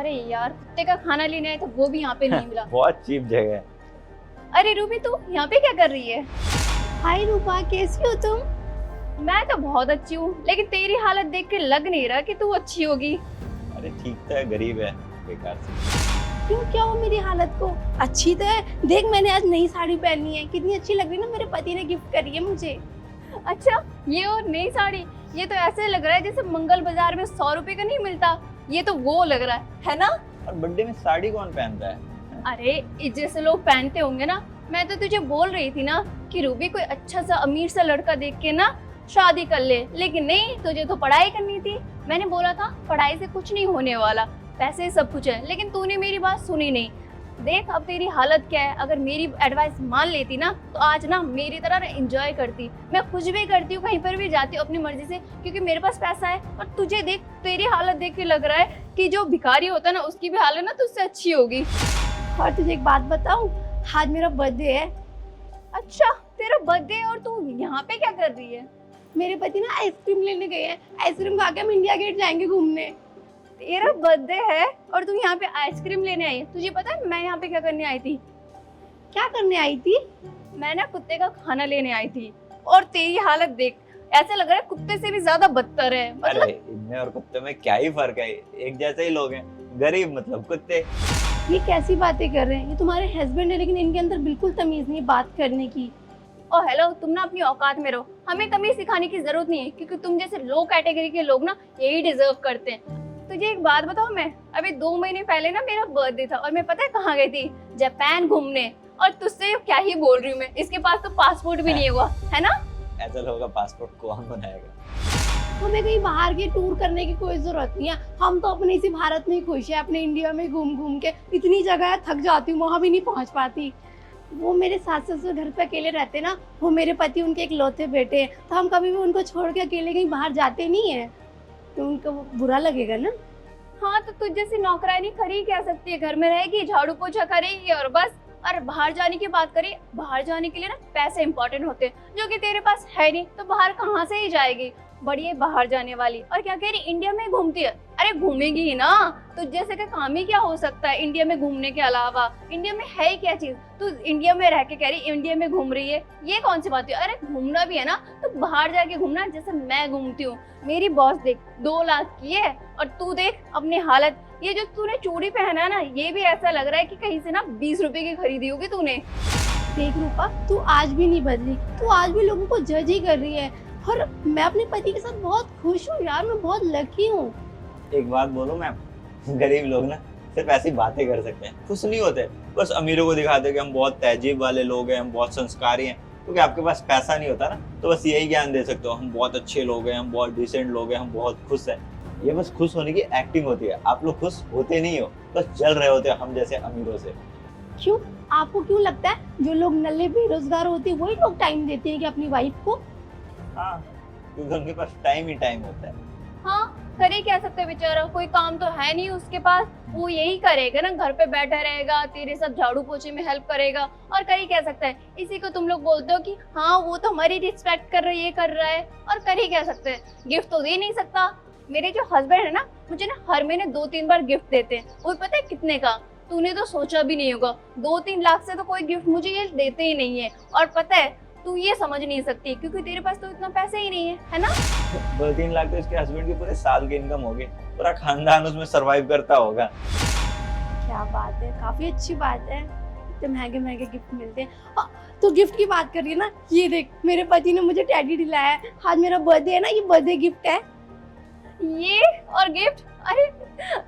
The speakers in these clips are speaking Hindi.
अरे यार, कुत्ते का खाना लेने आए तो वो भी यहाँ पे नहीं मिला। बहुत चीप जगह है। अरे रूबी, तू यहाँ पे क्या कर रही है? हाय रूपा, कैसी हो तुम? मैं तो बहुत अच्छी हूँ, लेकिन तेरी हालत देख के लग नहीं रहा कि तू अच्छी होगी। अरे ठीक तो है, गरीब है, बेकार से। क्यों, क्या हो मेरी हालत को? अच्छी तो है। देख, मैंने आज नई साड़ी पहनी है, कितनी अच्छी लग रही है ना। मेरे पति ने गिफ्ट करी है मुझे। अच्छा, ये और नई साड़ी, ये तो ऐसे लग रहा है जैसे मंगल बाजार में 100 रुपए का नहीं मिलता। ये तो वो लग रहा है ना? और बर्थडे में साड़ी कौन पहनता है? अरे जैसे लोग पहनते होंगे ना। मैं तो तुझे बोल रही थी ना कि रूबी कोई अच्छा सा अमीर सा लड़का देख के ना शादी कर ले, लेकिन नहीं, तुझे तो पढ़ाई करनी थी। मैंने बोला था पढ़ाई से कुछ नहीं होने वाला, पैसे सब कुछ है, लेकिन तूने मेरी बात सुनी नहीं। देख अब तेरी हालत क्या है। अगर मेरी एडवाइस मान लेती ना तो आज ना मेरी तरह एंजॉय करती। मैं कुछ भी करती हूँ, कहीं पर भी जाती हूँ अपनी मर्जी से, क्योंकि मेरे पास पैसा है। और तुझे देख, तेरी हालत देख के लग रहा है कि जो भिखारी होता है ना उसकी भी हालत ना तुझसे अच्छी होगी। और तुझे एक बात बताऊं, आज मेरा बर्थडे है। अच्छा, तेरा बर्थडे है और तू यहाँ पे क्या कर रही है? मेरे पति ना आइसक्रीम लेने गए हैं। आइसक्रीम खा के हम इंडिया गेट जाएंगे घूमने। तेरा बर्थडे है और तू यहाँ पे आइसक्रीम लेने आई है? तुझे पता है मैं यहाँ पे क्या करने आई थी? क्या करने आई थी? मैं ना कुत्ते का खाना लेने आई थी। और तेरी हालत देख, ऐसा लग रहा है कुत्ते से भी ज्यादा बदतर है। अरे इनमें और कुत्ते में क्या ही फर्क है, एक जैसे ही लोग हैं। गरीब मतलब कुत्ते। ये कैसी बातें कर रहे हैं? ये तुम्हारे हस्बैंड है, लेकिन इनके अंदर बिल्कुल तमीज नहीं बात करने की। ओ हेलो, तुम ना अपनी औकात में रहो। हमें तमीज सिखाने की जरूरत नहीं है, क्योंकि तुम जैसे लो कैटेगरी के लोग ना यही डिजर्व करते हैं। तुझे एक बात बताओ, मैं अभी 2 महीने पहले ना मेरा बर्थडे था और मैं पता है कहाँ गई थी? जापान घूमने। और तुझसे क्या ही बोल रही हूँ मैं, इसके पास तो पासपोर्ट भी नहीं हुआ है ना। ऐसा लोगों का पासपोर्ट कौन बनाएगा? हमें कहीं बाहर की टूर करने की कोई जरूरत नहीं है। हम तो अपने इसी भारत में ही खुश है, अपने इंडिया में घूम घूम के। इतनी जगह है, थक जाती हूँ, वहाँ भी नहीं पहुँच पाती। वो मेरे सास ससुर घर पे अकेले रहते ना, वो मेरे पति उनके इकलौते बेटे हैं, तो हम कभी भी उनको छोड़ के अकेले कहीं बाहर जाते नहीं है, तो उनको बुरा लगेगा ना। हाँ, तो तुझ जैसी नौकरानी खरी कह सकती है, घर में रहेगी, झाड़ू पोछा करेगी और बस। और बाहर जाने की बात करें, बाहर जाने के लिए ना पैसे इंपॉर्टेंट होते हैं, जो कि तेरे पास है नहीं, तो बाहर कहाँ से ही जाएगी? बड़ी है बाहर जाने वाली, और क्या कह रही, इंडिया में घूमती है। अरे घूमेगी ही ना, तो जैसे का काम ही क्या हो सकता है इंडिया में घूमने के अलावा? इंडिया में है ही क्या चीज? तू इंडिया में रह के कह रही इंडिया में घूम रही है, ये कौन सी बात है? अरे घूमना भी है ना तो बाहर जाके घूमना, जैसे मैं घूमती हूँ। मेरी बॉस देख 2 लाख की है, और तू देख अपनी हालत। ये जो तूने चूड़ी पहना है ना, ये भी ऐसा लग रहा है कि कहीं से ना 20 रुपए की खरीदी होगी तूने। देख रूपा, तू आज भी नहीं बदली, तू आज भी लोगों को जज ही कर रही है। और मैं अपने पति के साथ बहुत खुश हूँ यार, मैं बहुत लकी हूँ। एक बात बोलो मैम, गरीब लोग ना सिर्फ ऐसी बातें कर सकते हैं, खुश नहीं होते। बस अमीरों को दिखाते हैं कि हम बहुत तहजीब वाले लोग हैं, हम बहुत संस्कारी हैं। क्योंकि आपके पास पैसा नहीं होता ना, तो बस यही ज्ञान दे सकते हो, हम बहुत अच्छे लोग हैं, हम बहुत डिसेंट लोग हैं, हम बहुत खुश हैं। ये बस खुश होने की एक्टिंग होती है। आप लोग खुश होते नहीं हो, बस जल रहे होते हो हम जैसे अमीरों से। क्यों, आपको क्यों लगता है जो लोग नल्ले बेरोजगार होते हैं वही लोग टाइम देते हैं कि अपनी वाइफ को? हाँ, क्योंकि उनके पास टाइम ही टाइम होता है। हाँ, करे क्या सकते बेचारा, कोई काम तो है नहीं उसके पास। वो यही करेगा ना, घर पे बैठा रहेगा, तेरे साथ झाड़ू पोछे में हेल्प करेगा, और कर ही क्या सकता है? इसी को तुम लोग बोलते हो कि हाँ वो तो हमारी रिस्पेक्ट कर रहा है, ये कर रहा है, और कर ही क्या सकते हैं? गिफ्ट तो दे नहीं सकता। मेरे जो हस्बैंड है ना, मुझे ना हर महीने 2-3 बार गिफ्ट देते हैं। वो पता है कितने का? तूने तो सोचा भी नहीं होगा। 2-3 लाख से तो कोई गिफ्ट मुझे ये देते ही नहीं है। और पता है, तू ये समझ नहीं सकती, क्योंकि तेरे पास तो इतना पैसे ही नहीं है ना। 2-3 लाख तो इसके हस्बैंड की पूरे साल की इनकम होगी, पूरा खानदान उसमें सरवाइव करता होगा। क्या बात है, काफी अच्छी बात है। इतने महंगे महंगे गिफ्ट मिलते हैं। तो गिफ्ट की बात करिए ना, ये देख मेरे पति ने मुझे टेडी दिलाया है। आज मेरा बर्थडे है ना, ये बर्थडे गिफ्ट है। ये और गिफ्ट? अरे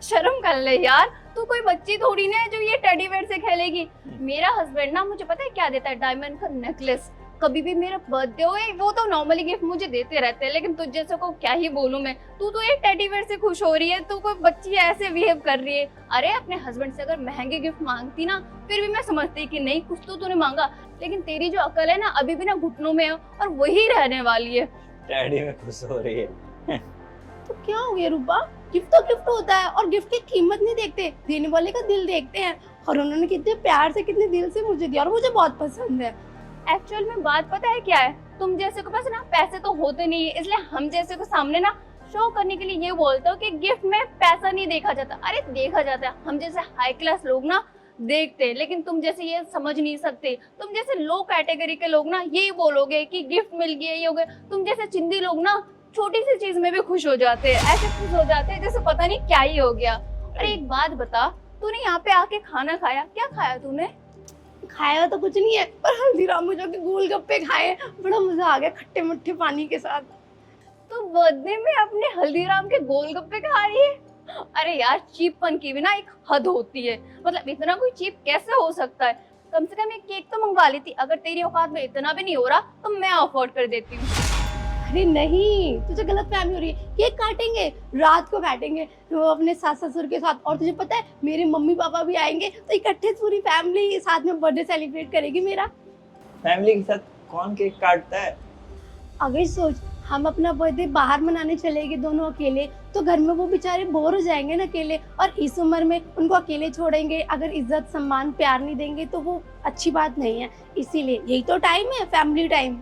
शर्म कर ले यार, तू कोई बच्ची थोड़ी ना है जो ये टेडी बेयर से खेलेगी। मेरा हस्बैंड ना मुझे पता है क्या देता है? डायमंड का नेकलेस। कभी भी मेरा बर्थडे हो, वो तो नॉर्मली गिफ्ट मुझे देते रहते हैं, लेकिन तुझ जैसे को क्या ही बोलूं मैं। तू तो एक टेडी बेयर से खुश हो रही है, तू कोई बच्ची ऐसे बिहेव कर रही है। अरे अपने हस्बैंड से अगर महंगे गिफ्ट मांगती ना, फिर भी मैं समझती कि नहीं, कुछ तो तूने मांगा। लेकिन तेरी जो अकल है ना, अभी भी ना घुटनों में है, और वही रहने वाली है। डैडी में खुश हो रही है। तो क्या हो गया रूपा, गिफ्ट तो गिफ्ट होता है, और गिफ्ट की कीमत नहीं देखते, देने वाले का दिल देखते हैं। और उन्होंने कितने प्यार से, कितने दिल से मुझे दिया, और मुझे बहुत पसंद है। एक्चुअल में बात पता है क्या है? तुम जैसे के पास ना पैसे तो होते नहीं है, इसलिए हम जैसे को सामने ना शो करने के लिए ये बोलते हो कि गिफ्ट में पैसा नहीं देखा जाता। अरे देखा जाता है, हम जैसे हाई क्लास लोग ना देखते हैं, लेकिन तुम जैसे ये समझ नहीं सकते। तुम जैसे लो कैटेगरी के लोग ना यही बोलोगे कि गिफ्ट मिल गया, ये हो गया। तुम जैसे चिंदी लोग ना छोटी सी चीज में भी खुश हो जाते हैं, ऐसे खुश हो जाते हैं जैसे पता नहीं क्या ही हो गया। अरे एक बात बता, तूने यहाँ पे आके खाना खाया, क्या खाया तूने? खाया तो कुछ नहीं है, पर हल्दीराम में जाके गोलगप्पे खाए, बड़ा मजा आ गया खट्टे मट्टे पानी के साथ। तो बर्थडे में अपने हल्दीराम के गोलगप्पे खा रही है? अरे यार, चीपपन की भी ना एक हद होती है। मतलब इतना कोई चीप कैसे हो सकता है? कम से कम एक केक तो मंगवा लेती। अगर तेरी औकात में इतना भी नहीं हो रहा तो मैं अफोर्ड कर देती हूँ। अरे नहीं, तुझे गलत फहमी हो रही है। केक काटेंगे, रात को काटेंगे वो अपने सास ससुर के साथ। और तुझे पता है मेरे मम्मी पापा भी आएंगे, तो इकट्ठे पूरी फैमिली साथ में बर्थडे सेलिब्रेट करेगी मेरा। फैमिली के साथ कौन केक काटता है? अगर सोच, हम अपना बर्थडे बाहर मनाने चले गए दोनों अकेले, तो घर में वो बेचारे बोर हो जाएंगे ना अकेले। और इस उम्र में उनको अकेले छोड़ेंगे, अगर इज्जत सम्मान प्यार नहीं देंगे तो वो अच्छी बात नहीं है। इसीलिए यही तो टाइम है, फैमिली टाइम।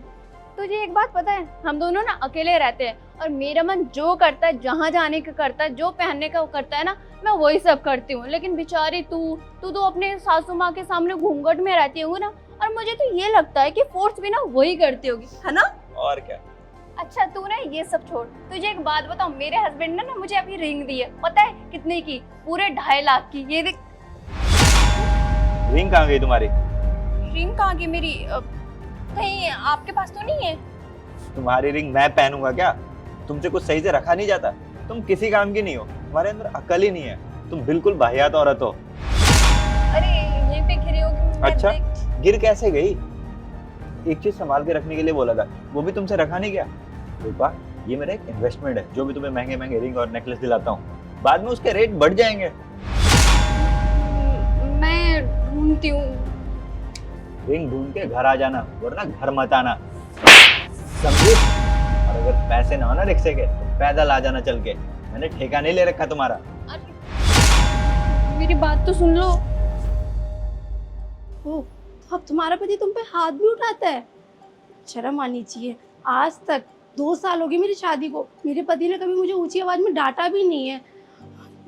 तुझे एक बात पता है, हम दोनों ना अकेले रहते हैं और मेरा मन जो करता है, जहाँ जाने का करता है, जो पहनने का वो करता है ना, मैं वही सब करती हूँ। लेकिन बेचारी तू तो अपने सासू माँ के सामने घूंघट में रहती होगी ना, और मुझे तो ये लगता है कि फोर्स भी ना वही करती होगी, है ना? और क्या। अच्छा तू ना ये सब छोड़, तुझे एक बात बताऊं, मेरे हस्बैंड ने ना मुझे अभी रिंग दी है, पता है कितने की? पूरे 2.5 लाख की। ये देख। रिंग कहाँ गई तुम्हारी? रिंग कहाँ की मेरी? कहीं आपके पास तो नहीं है? तुम्हारी रिंग मैं पहनूंगा क्या? तुमसे कुछ सही से रखा नहीं जाता? तुम किसी काम की नहीं हो, तुम्हारे अंदर अकल ही नहीं है, तुम बिल्कुल वाहियात औरत हो। अरे यहीं पे गिरी होगी। अच्छा, गिर कैसे गई? एक चीज संभाल के रखने के लिए बोला था, वो भी तुमसे रखा नहीं गया। रूपा, ये मेरा एक इन्वेस्टमेंट है। जो भी तुम्हें महंगे महंगे रिंग और नेकलेस दिलाता हूँ, बाद में उसके रेट बढ़ जाएंगे। मैं ढूंढती हूँ। रिंग ढूंढ के घर आ जाना, वरना घर मत आना, समझी? और अगर पैसे ना हो ना रिक्शे के, तो पैदल आ जाना चल के। मैंने ठेका नहीं ले रखा तुम्हारा। मेरी बात तो सुन लो। ओ, तो अब तुम्हारा पति तुम पे हाथ भी उठाता है? शर्म आनी चाहिए। आज तक 2 साल हो गए मेरी शादी को, मेरे पति ने कभी मुझे ऊंची आवाज में डांटा भी नहीं है।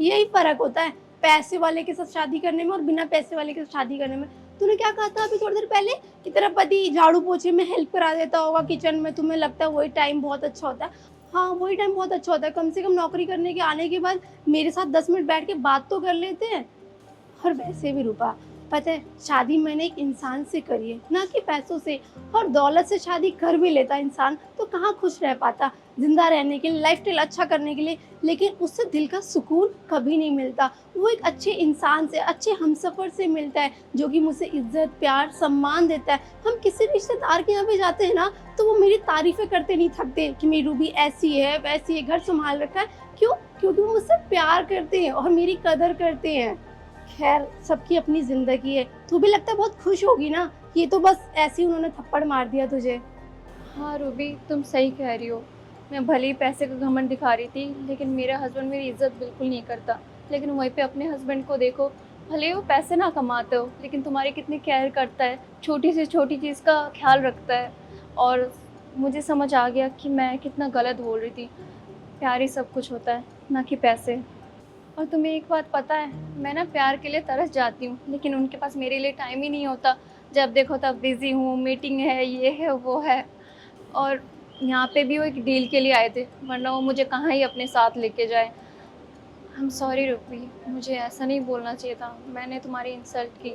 यही फर्क होता है पैसे वाले के साथ शादी करने में और बिना पैसे वाले के साथ शादी करने में। तूने क्या कहा था अभी थोड़ी देर पहले कि तेरा पति झाड़ू पोछे में हेल्प करा देता होगा किचन में, तुम्हें लगता है वही टाइम बहुत अच्छा होता है? हाँ, वही टाइम बहुत अच्छा होता है। कम से कम नौकरी करने के आने के बाद मेरे साथ 10 मिनट बैठ के बात तो कर लेते हैं। और वैसे भी रूपा, पता है शादी मैंने एक इंसान से करी है, ना कि पैसों से। और दौलत से शादी कर भी लेता इंसान तो कहाँ खुश रह पाता, जिंदा रहने के लिए, लाइफस्टाइल अच्छा करने के लिए, लेकिन उससे दिल का सुकून कभी नहीं मिलता। वो एक अच्छे इंसान से, अच्छे हमसफर से मिलता है, जो कि मुझसे इज्जत प्यार सम्मान देता है। हम किसी रिश्तेदार के यहाँ पे जाते हैं ना, तो वो मेरी तारीफें करते नहीं थकते कि मेरी रूबी ऐसी है वैसी है, घर संभाल रखा है। क्यों? क्योंकि वो मुझसे प्यार करते हैं और मेरी कदर करते हैं। खैर, सबकी अपनी जिंदगी है। तू भी लगता है बहुत खुश होगी ना, ये तो बस ऐसे ही उन्होंने थप्पड़ मार दिया तुझे। हाँ रूबी, तुम सही कह रही हो। मैं भले ही पैसे का घमंड दिखा रही थी, लेकिन मेरा हस्बैंड मेरी इज्जत बिल्कुल नहीं करता। लेकिन वहीं पे अपने हस्बैंड को देखो, भले वो पैसे ना कमाते हो, लेकिन तुम्हारी कितनी केयर करता है, छोटी से छोटी चीज़ का ख्याल रखता है। और मुझे समझ आ गया कि मैं कितना गलत बोल रही थी। प्यार ही सब कुछ होता है, ना कि पैसे। और तुम्हें एक बात पता है, मैं ना प्यार के लिए तरस जाती हूँ, लेकिन उनके पास मेरे लिए टाइम ही नहीं होता। जब देखो तब बिज़ी हूँ, मीटिंग है, ये है वो है। और यहाँ पे भी वो एक डील के लिए आए थे, वरना वो मुझे कहाँ ही अपने साथ लेके जाए। आई एम सॉरी रूबी, मुझे ऐसा नहीं बोलना चाहिए था, मैंने तुम्हारी इंसल्ट की।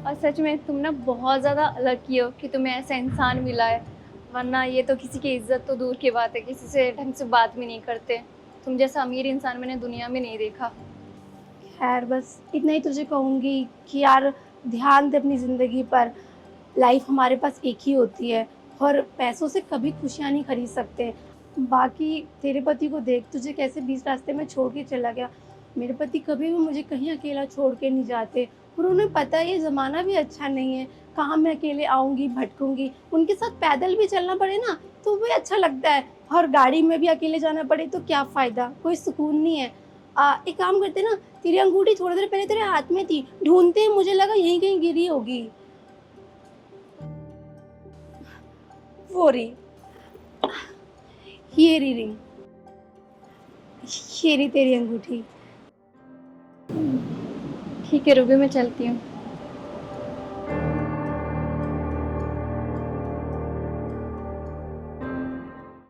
और सच में तुम ना बहुत ज़्यादा अलग की हो कि तुम्हें ऐसा इंसान मिला है, वरना ये तो किसी की इज्जत तो दूर की बात है, किसी से ढंग से बात भी नहीं करते। तुम जैसा अमीर इंसान मैंने दुनिया में नहीं देखा। खैर, बस इतना ही तुझे कहूँगी कि यार ध्यान दे अपनी ज़िंदगी पर। लाइफ हमारे पास एक ही होती है और पैसों से कभी खुशियाँ नहीं खरीद सकते। बाकी तेरे पति को देख, तुझे कैसे बीच रास्ते में छोड़ के चला गया। मेरे पति कभी भी मुझे कहीं अकेला छोड़ के नहीं जाते, और उन्हें पता है ये ज़माना भी अच्छा नहीं है, कहाँ मैं अकेले आऊँगी भटकूँगी। उनके साथ पैदल भी चलना पड़े ना तो भी अच्छा लगता है, और गाड़ी में भी अकेले जाना पड़े तो क्या फ़ायदा, कोई सुकून नहीं है। एक काम करते ना, तेरी अंगूठी थोड़ी देर पहले तेरे हाथ में थी, ढूंढते हैं, मुझे लगा यहीं कहीं गिरी होगी। वो रही, ये रही रिंग। ये रही तेरी अंगूठी। ठीक है रूबी, मैं चलती हूँ।